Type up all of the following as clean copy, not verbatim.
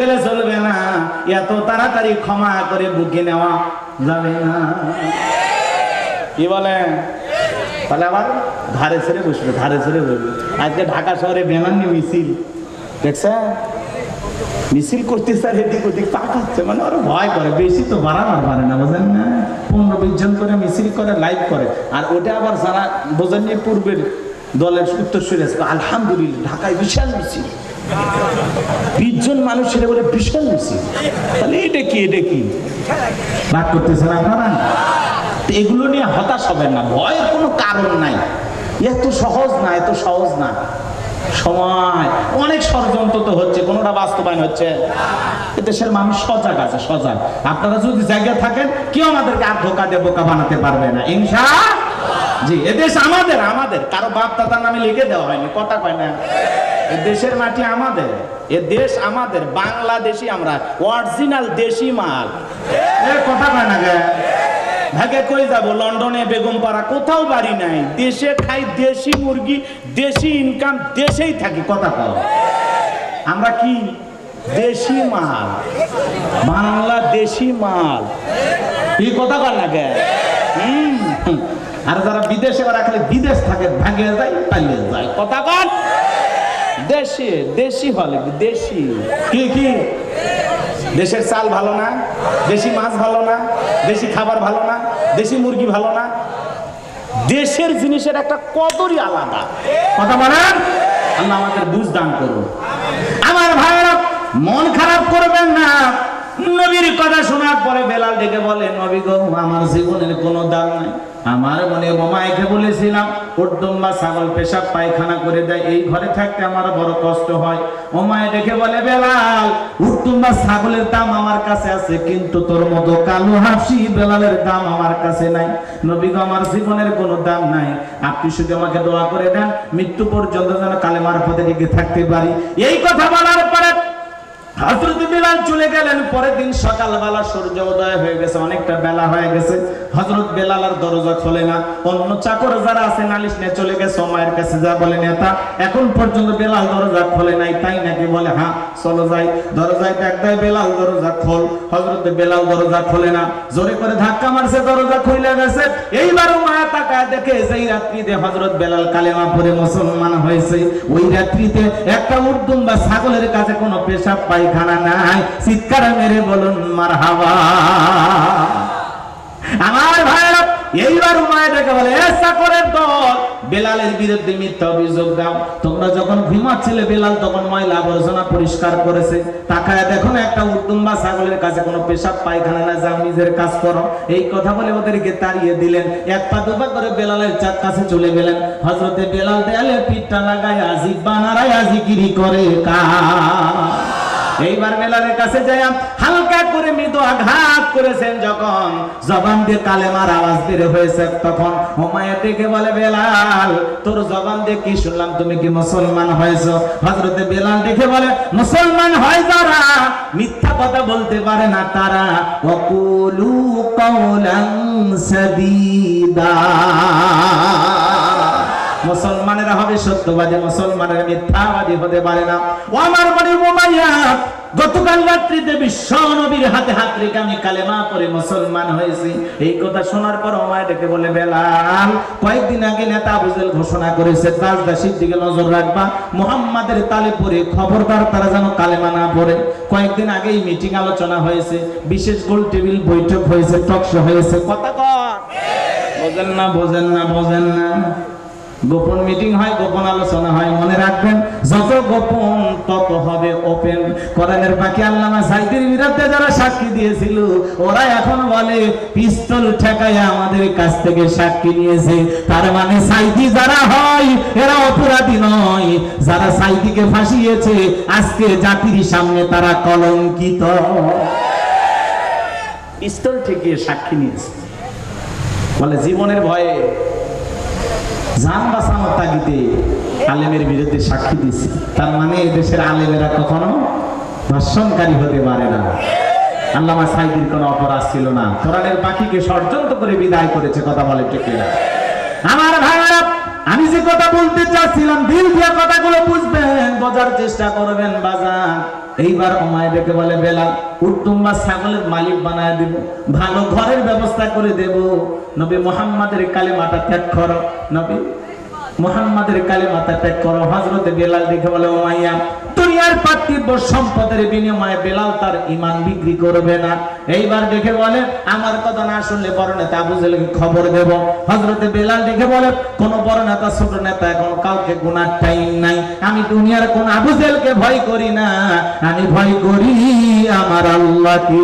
গেলে চলবে না, এত তাড়াতাড়ি ক্ষমা করে বুকে নেওয়া যাবে না। কি বলেন? তাহলে আবার ধারে ছেড়ে বসবে, ধারে ছেড়ে বসবে। আজকে ঢাকা শহরে ব্যানার নিয়ে মিছিল দেখছেন, মিছিল করতে স্যার এদিক ওদিক তাকাচ্ছে, মানে ওরা ভয় করে, বেশি তো বাড়াবার পারে না, বোঝেন না? 15-20 জন করে মিছিল করে, লাইভ করে। আর ওটা আবার যারা বোঝেন নিয়ে পূর্বের দলের উত্তরসূরি আছে, আলহামদুলিল্লাহ ঢাকায় বিশাল মিছিল, 20 জন মানুষ সেটা বলে বিশাল মিছিল। তাহলে এটা কি, এটা কি রাগ করতেছেন আপনারা? এগুলো নিয়ে হতাশ হবেন না, ভয়ের কোনো কারণ নাই। এত সহজ না, এত সহজ না। সময় অনেক ষড়যন্ত্র তো হচ্ছে, কোনোটা বাস্তবায়ন হচ্ছে। দেশের মানুষ সজাগ আছে, সজাগ। আপনারা যদি জায়গায় থাকেন, কেউ আমাদেরকে আর ধোকা দিয়ে বোকা বানাতে পারবে না, ইনশাআল্লাহ। জি, এদেশ আমাদের, আমাদের কারো বাপ দাদার নামে লিখে দেওয়া হয়নি, কথা কয় না। এ দেশের মাটি আমাদের, এ দেশ আমাদের, বাংলাদেশি আমরা, অরিজিনাল দেশি মাল। কথা কয় না গে? ভাগে কই যাব? লন্ডনে, বেগমপাড়া, কোথাও বাড়ি নাই, দেশে খাই দেশি মুরগি, দেশি ইনকাম, দেশেই থাকি, কথা কও। আমরা কি দেশি মাল, বাংলাদেশি মাল, এই কথা কর না গে? আর যারা বিদেশে, ওরা খালি বিদেশ থাকে, ভাগে যায়, পালিয়ে যায়, কথা কর। দেশি, দেশি হলে দেশি কি কি? দেশের চাল ভালো না, দেশি মাছ ভালো না, দেশি খাবার ভালো না, দেশি মুরগি ভালো না। দেশের জিনিসের একটা কদরই আলাদা, কথা বলেন। আল্লাহ আমাদের বুঝ দান করুন। আমার ভাইরা মন খারাপ করবেন না। নবীর কথা শোনার পরে বেলাল ডেকে বলে, নবী গো, আমার জীবনের কোনো দাম নাই। আমার মনে মামাইকে বলেছিলাম, উর্দুম্বা ছাগল পেশাব পায়খানা করে দেয়, এই ঘরে থাকতে আমার বড় কষ্ট হয়। ওমায় ডেকে বলে, বেলাল, উর্দুম্বা ছাগলের দাম আমার কাছে আছে, কিন্তু তোর মতো কালো হাসি বেলালের দাম আমার কাছে নাই। নবী গো, আমার জীবনের কোনো দাম নাই, আপনি শুধু আমাকে দোয়া করে দেন, মৃত্যু পর্যন্ত যেন কালেমার পথে টিকে থাকতে পারি। এই কথা বলার পরে হযরত বেলাল চলে গেলেন। পরের দিন সকালবেলা সূর্য উদয় হয়ে গেছে, অনেকটা বেলা হয়ে গেছে। হযরত বেলাল আর দরজা খোলে না। অন্য চাকর যারা আছে নালিশ নিয়ে চলে গেছে ওমায়ের কাছে, যা বলে, নেতা এখন পর্যন্ত বেলাল দরজা খোলে নাই, তাই নাকি? বলে, হ্যাঁ চলো যাই। দরজায় ডাক দেয়, বেলাল দরজা খোল। হযরত বেলাল দরজা খোলে না, জোরে করে ধাক্কা মারছে, দরজা খুলে গেছে। এইবার ওমায়া তাকায় দেখে, যেই রাত্রিতে হযরত বেলাল কালেমা পড়ে মুসলমান হয়েছে, ওই রাত্রিতে একটা উর্দুম্বা ছাগলের কাছে কোনো পেশাব পায়খানা নাই। চিৎকার মেরে বলুন মারহাবা। আমার ভাইরা এইবার উমায়া ডেকে বলে, এ চাকরের দল, বেলালের বিরুদ্ধে মিথ্যা অভিযোগ দাও। তোমরা যখন ঘুমাচ্ছিলে বেলাল তখন ময়লা আবর্জনা পরিষ্কার করেছে, তাকায় দেখো না একটা উর্দুম্বা ছাগলের কাছে কোনো পেশাব পায়খানা না, যাও নিজের কাজ করো। এই কথা বলে ওদেরকে তাড়িয়ে দিলেন। এক পা দুপা করে বেলালের কাছে চলে গেলেন। হযরতে বেলাল দেয়ালে পিঠটা লাগায় জিহ্বা নাড়ায় জিকিরি করে এইবার বেলালের কাছে যায়, হালকা করে মৃদু আঘাত করেছেন যখন, জবান দিয়ে কালেমার আওয়াজ বের হয়েছে, তখন উমাইয়া ডেকে বলে, বেলাল, তোর জবান দিয়ে কি শুনলাম, তুমি কি মুসলমান হয়েছো? হযরতে বেলাল ডেকে বলে, মুসলমান হয় যারা মিথ্যা কথা বলতে পারে না তারা, ওয়াকুলু কাওলান সাদীদা। মুসলমানেরা হবে সত্যবাদী, মুসলমানেরা মিথ্যাবাদী হতে পারে না। ও আমার বড় উমাইয়া, গতকাল রাত্রিতে বিশ্ব নবীর হাতে হাত রেখে আমি কালেমা পড়ে মুসলমান হয়েছি। এই কথা শোনার পর উমাইয়া ডেকে বলে, বেলাল, কয়েকদিন আগে নেতা আবু জেহেল ঘোষণা করেছে, রাজদাসীর দিকে নজর রাখবা, মুহাম্মাদের তালে পড়ে খবরদার তারা যেন কালেমা না পড়ে। কয়েকদিন আগেই মিটিং আলোচনা হয়েছে, বিশেষ গোল টেবিল বৈঠক হয়েছে, টকশো হয়েছে, কথা কর, বোঝেন না, বোঝেন না, বোঝেন না। গোপন মিটিং হয়, গোপন আলোচনা হয়, মনে রাখবেন, যত গোপন তত হবে ওপেন। কোরআনের বাকি আল্লামা সাইদির বিরুদ্ধে যারা সাক্ষী দিয়েছিল, ওরা এখন বলে পিস্তল ঠেকায়া আমাদের কাছ থেকে সাক্ষী নিয়েছে। তার মানে সাইদি যারা হয় এরা অপরাধী নয়, যারা সাইদিকে ফাঁসিয়েছে আজকে জাতির সামনে তারা কলঙ্কিত। পিস্তল ঠেকিয়ে সাক্ষী নিয়েছে, বলে জীবনের ভয়ে, জান বাঁচানোর তাগিদে আলেমের বিরুদ্ধে সাক্ষী দিয়েছে। তার মানে দেশের আলেমেরা কখনো ধর্ষণকারী হতে পারে না। আল্লামা সাইদির কোনো অপরাধ ছিল না, কোরআনের পাখিকে ষড়যন্ত্র করে বিদায় করেছে, কথা বলে ঠিক না? আমার ভাইরা, আমি যে কথা বলতে চাচ্ছিলাম, দিল দিয়ে কথাগুলো বুঝবেন, বোঝার চেষ্টা করবেন। বাজার এইবার ওমায় ডেকে বলে বেলাল উট্টুম্বা ছাগলের মালিক বানায় দিব, ভালো ঘরের ব্যবস্থা করে দেব, নবী মুহাম্মাদের কালেমাটা ত্যাগ করো, নবী মুহাম্মাদের কালেমাটা ত্যাগ করো। হযরত বেলাল দেখে বলে উমাইয়া দুনিয়ার পার্থিব সম্পদের বিনিময়ে বেলাল তার ঈমান বিক্রি করবে না। এইবার দেখে বলে আমার কথা না শুনলে বড় নেতা আবু জেহেলকে খবর দেব। হযরত বেলাল দেখে বলে কোন বড় নেতা ছোট নেতা এখন কাউকে গুনার টাইম নাই, আমি দুনিয়ার কোন আবু জেহেলকে ভয় করি না, আমি ভয় করি আমার আল্লাহকে।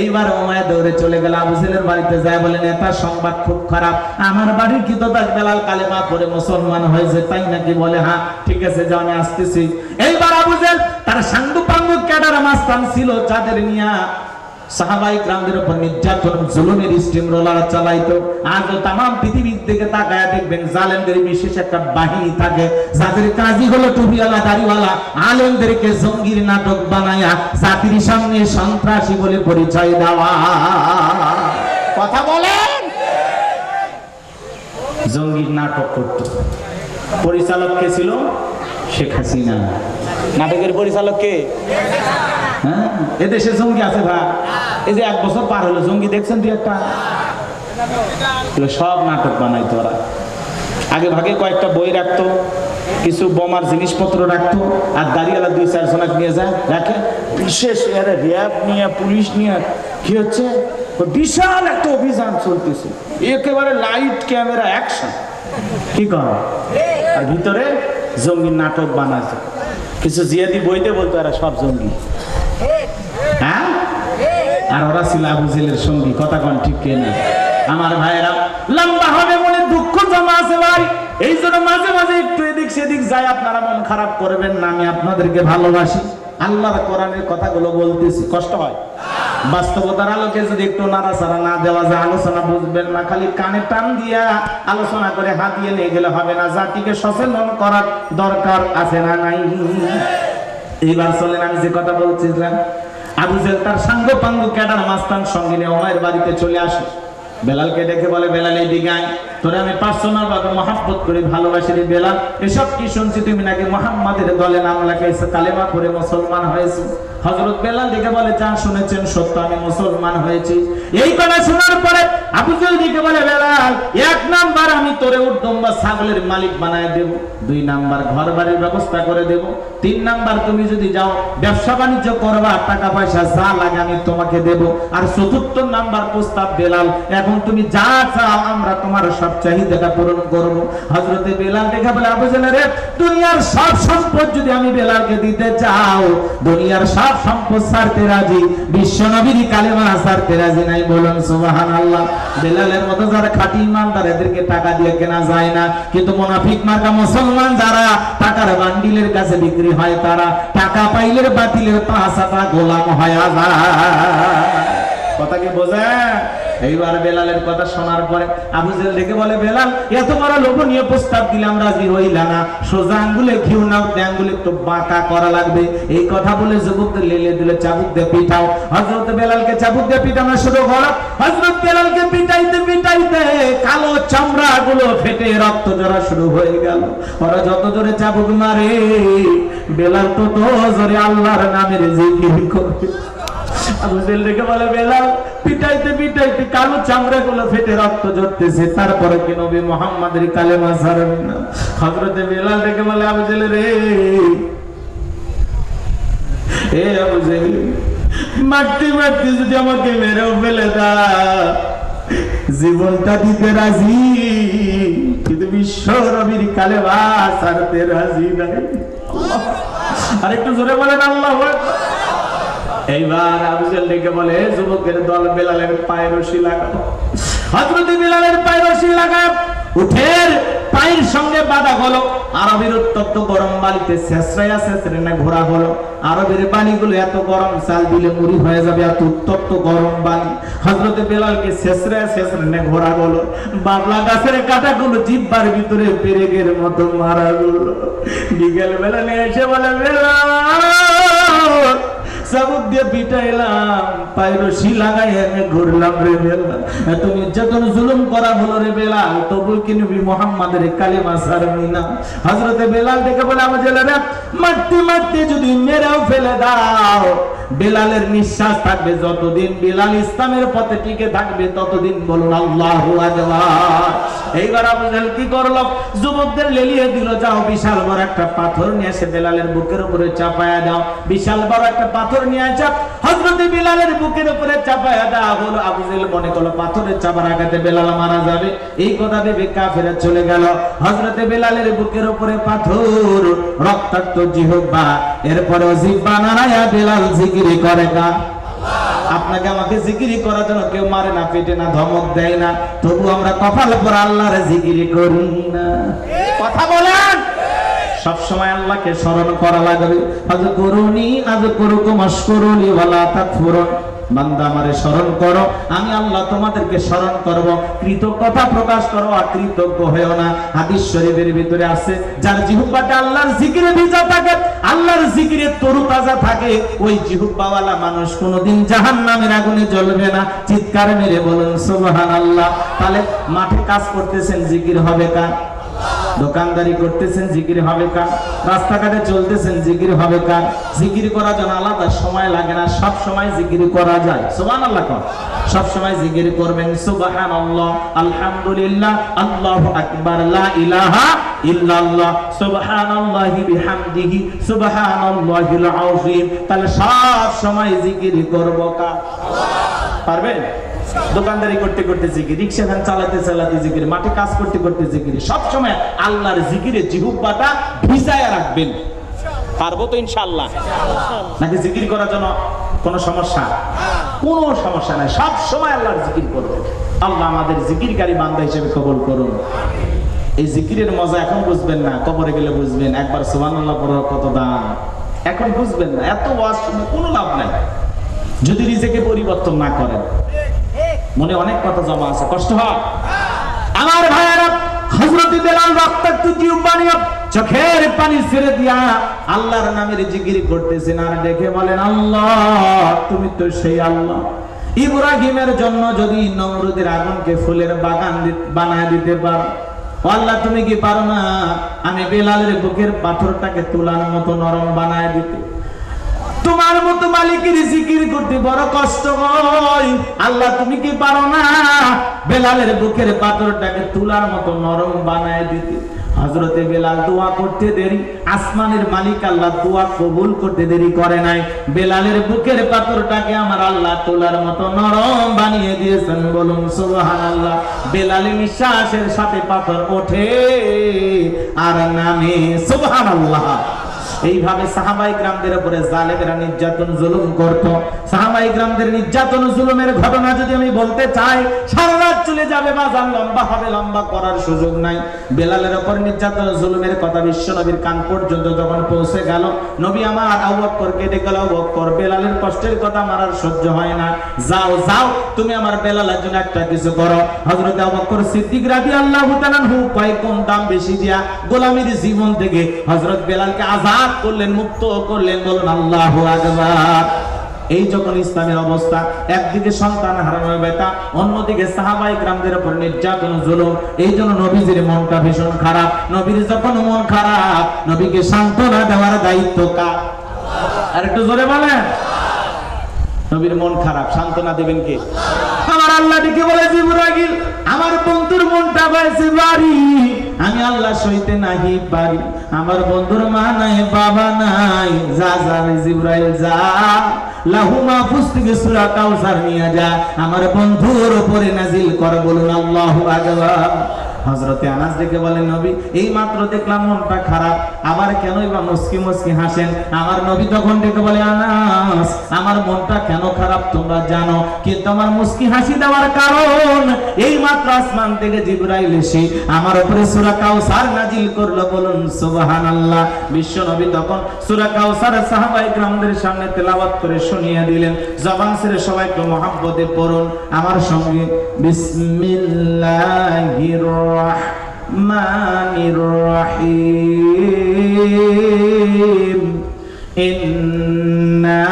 এইবার উমাইয়া দৌড়ে চলে গেল আবু জেহেলের বাড়িতে, যায় বলে নেতার সংবাদ খুব খারাপ, আমার বাড়ির কৃতদাস বেলাল কালেমা পড়ে মুসলমান হয়েছে, তাই নাকি? বলে হ্যাঁ ঠিক আছে যাও আমি আসতেছি। এইবার আবু জেহেল তার সাঙ্গু পাঙ্গু ক্যাডার মাস্তান ছিল যাদের নিয়া সাহাবায়ে কেরামদের উপর নির্যাতন জুলুমের স্টিম রোলার চালাইতো। আজও তাম পৃথিবীর দিকে তাকায় দেখবেন জালেমদের বিশেষ একটা বাহিনী থাকে যাদের কাজই হলো টুপিওয়ালা দাড়িওয়ালা আলেমদেরকে জঙ্গির নাটক বানায়া জাতির সামনে সন্ত্রাসী বলে পরিচয় দেওয়া। কথা বলেন, জঙ্গির নাটক করত। পরিচালক কে ছিল? শেখ হাসিনা। নাটকের পরিচালক কে? হ্যাঁ, এদেশে জঙ্গি আছে ভাই? এই যে 1 বছর পার হলো, জঙ্গি দেখছেন তুই একটা? সব নাটক বানাইতো ওরা। আগে ভাগে কয়েকটা বই রাখতো, কিছু বোমার জিনিসপত্র রাখতো, আর দাঁড়িয়েলা 2-4 জনক নিয়ে যায় রাখে। বিশেষ র্যাব নিয়ে পুলিশ নিয়ে কি হচ্ছে, বিশাল একটা অভিযান চলতেছে, একেবারে লাইট ক্যামেরা অ্যাকশন। কি কর? আর ভিতরে জঙ্গির নাটক বানাচ্ছে। কিছু জিয়াদি বইতে বলতো এরা সব জঙ্গি। হ্যাঁ, আর ওরা ছিল আবু জেহেলের সঙ্গী। কথা কোন ঠিক কে না? আমার ভাইয়েরা, লম্বা হবে বলে দুঃখ জমা আছে ভাই, এই জন্য মাঝে মাঝে একটু এদিক সেদিক যায়, আপনারা মন খারাপ করবেন না, আমি আপনাদেরকে ভালোবাসি। আল্লাহর কোরআনের কথাগুলো বলতেছি, কষ্ট হয়। বাস্তবতার আলোকে যদি একটু নাড়াচাড়া না দেওয়া যায় আলোচনা বুঝবেন না, খালি কানে টান দিয়া আলোচনা করে হাত দিয়ে নিয়ে গেলে হবে না, জাতিকে সচেতন করার দরকার আছে না নাই? এইবার চলেন, আমি যে কথা বলছিলাম, আবু জেহেল তার সাঙ্গ পাঙ্গু ক্যাডার মাস্তান সঙ্গে নিয়ে ওমায়ের বাড়িতে চলে আসে। বেলালকে দেখে বলে বেলাল এদিকে আয়, তোরে আমি পার্সোনাল ভাবে মহব্বত করি, ভালোবাসি রে বেলাল। এসব কি শুনছি তুমি নাকি মুহাম্মাদের দলে নাম লেখাইছো, কালেমা পড়ে মুসলমান হয়েছে? হযরত বেলাল দেখে বলে যা শুনেছেন সত্য, আমি মুসলমান হয়েছি। এই কথা শোনার পরে আবু জেহেল দেখে বলে বেলাল 1 নাম্বার আমি তোরে উটদম্বা ছাগলের মালিক বানায় দেব, 2 নাম্বার ঘর বাড়ির ব্যবস্থা করে দেব, 3 নাম্বার তুমি যদি যাও ব্যবসা বাণিজ্য করবা, টাকা পয়সা যা লাগে আমি তোমাকে দেব, আর 4র্থ নাম্বার প্রস্তাব বেলাল এখন তুমি যা চাও আমরা তোমার সব চাহিদাটা পূরণ করব। হযরতে বেলাল দেখে বলে আবু জেহেল রে, দুনিয়ার সব সম্পদ যদি আমি বেলালকে দিতে চাও, দুনিয়ার সব সম্পদ ছাড়তে রাজি, বিশ্ব নবীর কালেমা ছাড়তে রাজি নাই। বলুন সুবহানাল্লাহ। বেলালের মতো যারা খাঁটি ইমানদার এদেরকে টাকা দিয়ে কেনা যায় না, কিন্তু মুনাফিক মার্কা মুসলমান যারা টাকার বান্ডিলের কাছে বিক্রি হয়, তারা টাকা পাইলের বাতিলের পাঁচাটা গোলাম হয়ে যায়। কথা কি বোঝে? এইবার বেলালের কথা শোনার পরে আবু জেহেল দেখে বলে বেলাল এত বড় লোভনীয় প্রস্তাব দিলাম রাজি হইলা না, সোজা আঙ্গুলে ঘিউ নাও, আঙ্গুলে একটু বাঁকা করা লাগবে। এই কথা বলে যুবকদের লেলে দিলে চাবুক দিয়ে পিটাও। হযরত বেলালকে চাবুক দিয়ে পিটানো শুরু করো। হযরত বেলালকে পিটাইতে পিটাইতে কালো চামড়া গুলো ফেটে রক্ত ঝরা শুরু হয়ে গেল। ওরা যত জোরে চাবুক মারে বেলাল তত জোরে আল্লাহর নামের জিকির করে। আবু জেহেল দেখে বলে বেলাল পিটাইতে পিটাইতে কালো চামড়া গুলো ফেটে রক্ত ঝরতেছে, তারপরে কি নবী মুহাম্মাদের কালেমা ছাড়বেন না? হযরত বেলাল দেখে বলে আবু জেহেল রে, এ আবু জেহেল মারতে মারতে যদি আমাকে মেরেও ফেলে দাও জীবনটা দিতে রাজি, কিন্তু বিশ্ব নবীর কালেমা ছাড়তে রাজি নাই। আরেকটু জোরে বলেন আল্লাহু আকবার। এইবার আবু জেহেল ডেকে বলে যুবকের দল বেলালের পায়ের রশি লাগাও। হযরত বেলালের পায়ের রশি লাগায় উঠের পায়ের সঙ্গে বাঁধা হলো। আরবের উত্তপ্ত গরম বালিতে শেষরাইয়া শেষরে ঘোরা হলো। আরবের বালিগুলো এত গরম, চাল দিলে মুড়ি হয়ে যাবে, এত উত্তপ্ত গরম বালি। হযরত বেলালকে শেষরাইয়া শেষরে ঘোরা হলো। বাবলা গাছের কাঁটাগুলো জিহ্বার ভিতরে পেরেকের মতো মারা গেল। বিকেল বেলা নিয়ে এসে বলে বেলাল চাবুক দিয়ে পিটাইলাম, পায়ের রশি লাগাই আমি ঘুরলাম রে বেলাল, এত নির্যাতন জুলুম করা হলো রে বেলাল, তবু কি নবী মুহাম্মাদের কালিমা ছাড়বি না? হযরতে বেলাল ডেকে বলে, আবু জাহলেরা মারতে মারতে যদি মেরেও ফেলে দাও, বেলালের নিঃশ্বাস থাকবে যতদিন, বেলাল ইসলামের পথে টিকে থাকবে ততদিন। বলুন আল্লাহু আকবার। এইবার আবু জাহল কি করলো? যুবকদের লেলিয়ে দিল, যাও বিশাল বড় একটা পাথর নিয়ে এসে বেলালের বুকের উপরে চাপায়া দাও। বিশাল বড় একটা পাথর নিয়ে আসা হযরতে বেলালের বুকের উপরে চাপায়া দেওয়া হলো। আবু জাহল মনে করলো পাথরের চাপার আঘাতে বেলাল মারা যাবে, এই কথা ভেবে কাফেররা চলে গেল। হযরতে বেলালের বুকের উপরে পাথর, রক্তাক্ত জিহ্বা, এরপরে জিহ্বা নাড়ায়া বেলাল জিকির করে কা। আপনাকে আমাকে জিকিরি করার জন্য কেউ মারে না, পেটে না, ধমক দেয় না, তবু আমরা কপাল পর আল্লাহর জিকিরি করি না। কথা বলেন। সব সময় আল্লাহকে স্মরণ করা লাগবে। আযকুরুনি আযকুরুকুম আশকুরুনি ওয়ালা তাকফুরুন। বান্দা আমারে স্মরণ করো, আমি আল্লাহ তোমাদেরকে স্মরণ করব। কৃতজ্ঞতা প্রকাশ করো, অকৃতজ্ঞ হয়েও না। হাদিস শরীফের ভিতরে আছে, যার জিহ্বাটা আল্লাহর জিকিরে ভিজা থাকে, আল্লাহর জিকিরে তরুতাজা থাকে, ওই জিহ্বাওয়ালা মানুষ কোনোদিন জাহান্নামের আগুনে জ্বলবে না। চিৎকার মেরে বলুন সুবহানাল্লাহ। তাহলে মাঠে কাজ করতেছেন, জিকির হবে কার? দোকানদারি করতেছেন, জিকির হবে কার? রাস্তাঘাটে চলতেছেন, জিকির হবে কার? জিকির করার জন্য আলাদা সময় লাগে না, সব সময় জিকির করা যায়। সুবহানাল্লাহ কর। সব সময় জিকির করবেন, সুবহানাল্লাহ, আলহামদুলিল্লাহ, আল্লাহু আকবার, লা ইলাহা ইল্লাল্লাহ, সুবহানাল্লাহি বিহামদিহি, সুবহানাল্লাহিল আযীম। তাহলে সব সময় জিকির করব কার? পারবেন? দোকানদারি করতে করতে জিকির, রিকশা ভ্যান চালাতে চালাতে জিকির, মাঠে কাজ করতে করতে জিকির, সব সময় আল্লাহর জিকিরে জিহ্বাটা ভিজায়া রাখবেন। পারবো তো ইনশাআল্লাহ? নাকি জিকির করার জন্য কোনো সমস্যা? কোনো সমস্যা নাই, সব সময় আল্লাহর জিকির করবেন। আল্লাহ আমাদের জিকিরকারী বান্দা হিসেবে কবুল করুন। এই জিকিরের মজা এখন বুঝবেন না, কবরে গেলে বুঝবেন। একবার সুবহানাল্লাহ পড়ার কত দাম, এখন বুঝবেন না। এত ওয়াজ শুনে কোনো লাভ নাই যদি নিজেকে পরিবর্তন না করেন। মনে অনেক কথা জমা আছে, কষ্ট হয়। আমার ভাইয়েরা, হযরতে বেলাল রক্তাক্ত জিহ্বা নিয়ে চোখের পানি ছেড়ে দিয়া আল্লাহর নামের জিকির করতেছেন, আর দেখে বলেন, আল্লাহ তুমি তো সেই আল্লাহ, ইব্রাহিমের জন্য যদি নমরুদের আগুনকে ফুলের বাগান বানায় দিতে পারো, আল্লাহ তুমি কি পারো না আমি বেলালের বুকের পাথরটাকে তুলার মতো নরম বানায় দিতে? তোমার মতো মালিকের জিকির করতে বড় কষ্ট হয়, আল্লাহ তুমি কি পারো না বেলালের বুকের পাথরটাকে তুলার মতো নরম বানায় দিতে? হযরতে বেলাল দোয়া করতে দেরি, আসমানের মালিক আল্লাহ দোয়া কবুল করতে দেরি করে নাই। বেলালের বুকের পাথরটাকে আমার আল্লাহ তুলার মতো নরম বানিয়ে দিয়েছেন। বলুন সুবহানাল্লাহ। বেলালের নিঃশ্বাসের সাথে পাথর ওঠে আর নামে। সুবহানাল্লাহ। এইভাবে সাহাবায়ে কিরামদের উপরে জালেমেরা নির্যাতন জুলুম করত। সাহাবায়ে কিরামদের নির্যাতন জুলুমের ঘটনা যদি আমি বলতে চাই সারা রাত চলে যাবে, বাজার লম্বা হবে, লম্বা করার সুযোগ নাই। বেলালের উপর নির্যাতন জুলুমের কথা বিশ্ব নবীর কান পর্যন্ত যখন পৌঁছে গেল, নবী আমার আবু বকরকে ডেকে বলল, আবু বকর, বেলালের কষ্টের কথা আমার আর সহ্য হয় না, যাও যাও তুমি আমার বেলালের জন্য একটা কিছু করো। হযরত আবু বকর সিদ্দিক রাদিয়াল্লাহু তাআলা আনহু কয়েক গুণ দাম বেশি দিয়া গোলামীর জীবন থেকে হযরত বেলালকে আজাদ করলেন, মুক্ত করলেন। বলুন আল্লাহু আকবার। এই যখন ইসলামের অবস্থা, একদিকে সন্তান হারানোর ব্যথা, অন্যদিকে সাহাবায়ে কিরামদের উপর নির্যাতন জুলুম, এই জন্য নবীজির মনটা ভীষণ খারাপ। নবীর যখন মন খারাপ, নবীকে সান্ত্বনা দেওয়ার দায়িত্ব কার? আর একটু জোরে বলেন। নবীর মন খারাপ, সান্ত্বনা দেবেন কে? আমার আল্লাহ ডেকে বলে, জিবরাইল আমার বন্ধুর মনটা হয়েছে ভারী, আমি আল্লাহ সইতে নাহি পারি। আমার বন্ধুর মা নাই, বাবা নাই, যা যা জিবরাইল যা, লাহু মাহফুজ থেকে সূরা কাউসার নিয়ে যা, আমার বন্ধুর উপরে নাজিল কর। বলুন আল্লাহু আকবার। হযরতে আনাস ডেকে বলেন, নবী এই মাত্র দেখলাম মনটা খারাপ, আবার কেনই বা মুস্কি মুস্কি হাসেন? আমার নবী তখন ডেকে বলে, আনাস আমার মনটা কেন খারাপ তোমরা জানো, কিন্তু আমার মুস্কি হাসি দেওয়ার কারণ এই মাত্র আসমান থেকে জিবরাইল এসে আমার উপরে সূরা কাউসার নাজিল করলো। বলুন সুবহানাল্লাহ। বিশ্ব নবী তখন সূরা কাউসার সাহাবায়ে কিরামদের সামনে তেলাওয়াত করে শুনিয়ে দিলেন। জবান ছেড়ে সবাই একটু মহব্বতে পড়ুন আমার সঙ্গে, বিসমিল্লাহির রহমানির রহিম, ইন্না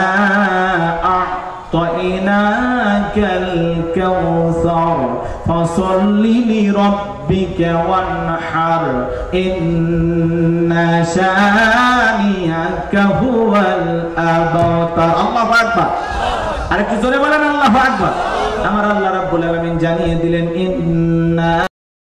ফাসাল্লি লিরাব্বিকা ওয়ানহার ইন্না শানিয়াকা হুয়াল আবতার। আল্লাহু আকবার। আরেকটু জোরে বলেন আল্লাহু আকবার। আমার আল্লাহ রাব্বুল আলামিন জানিয়ে দিলেন ইন্না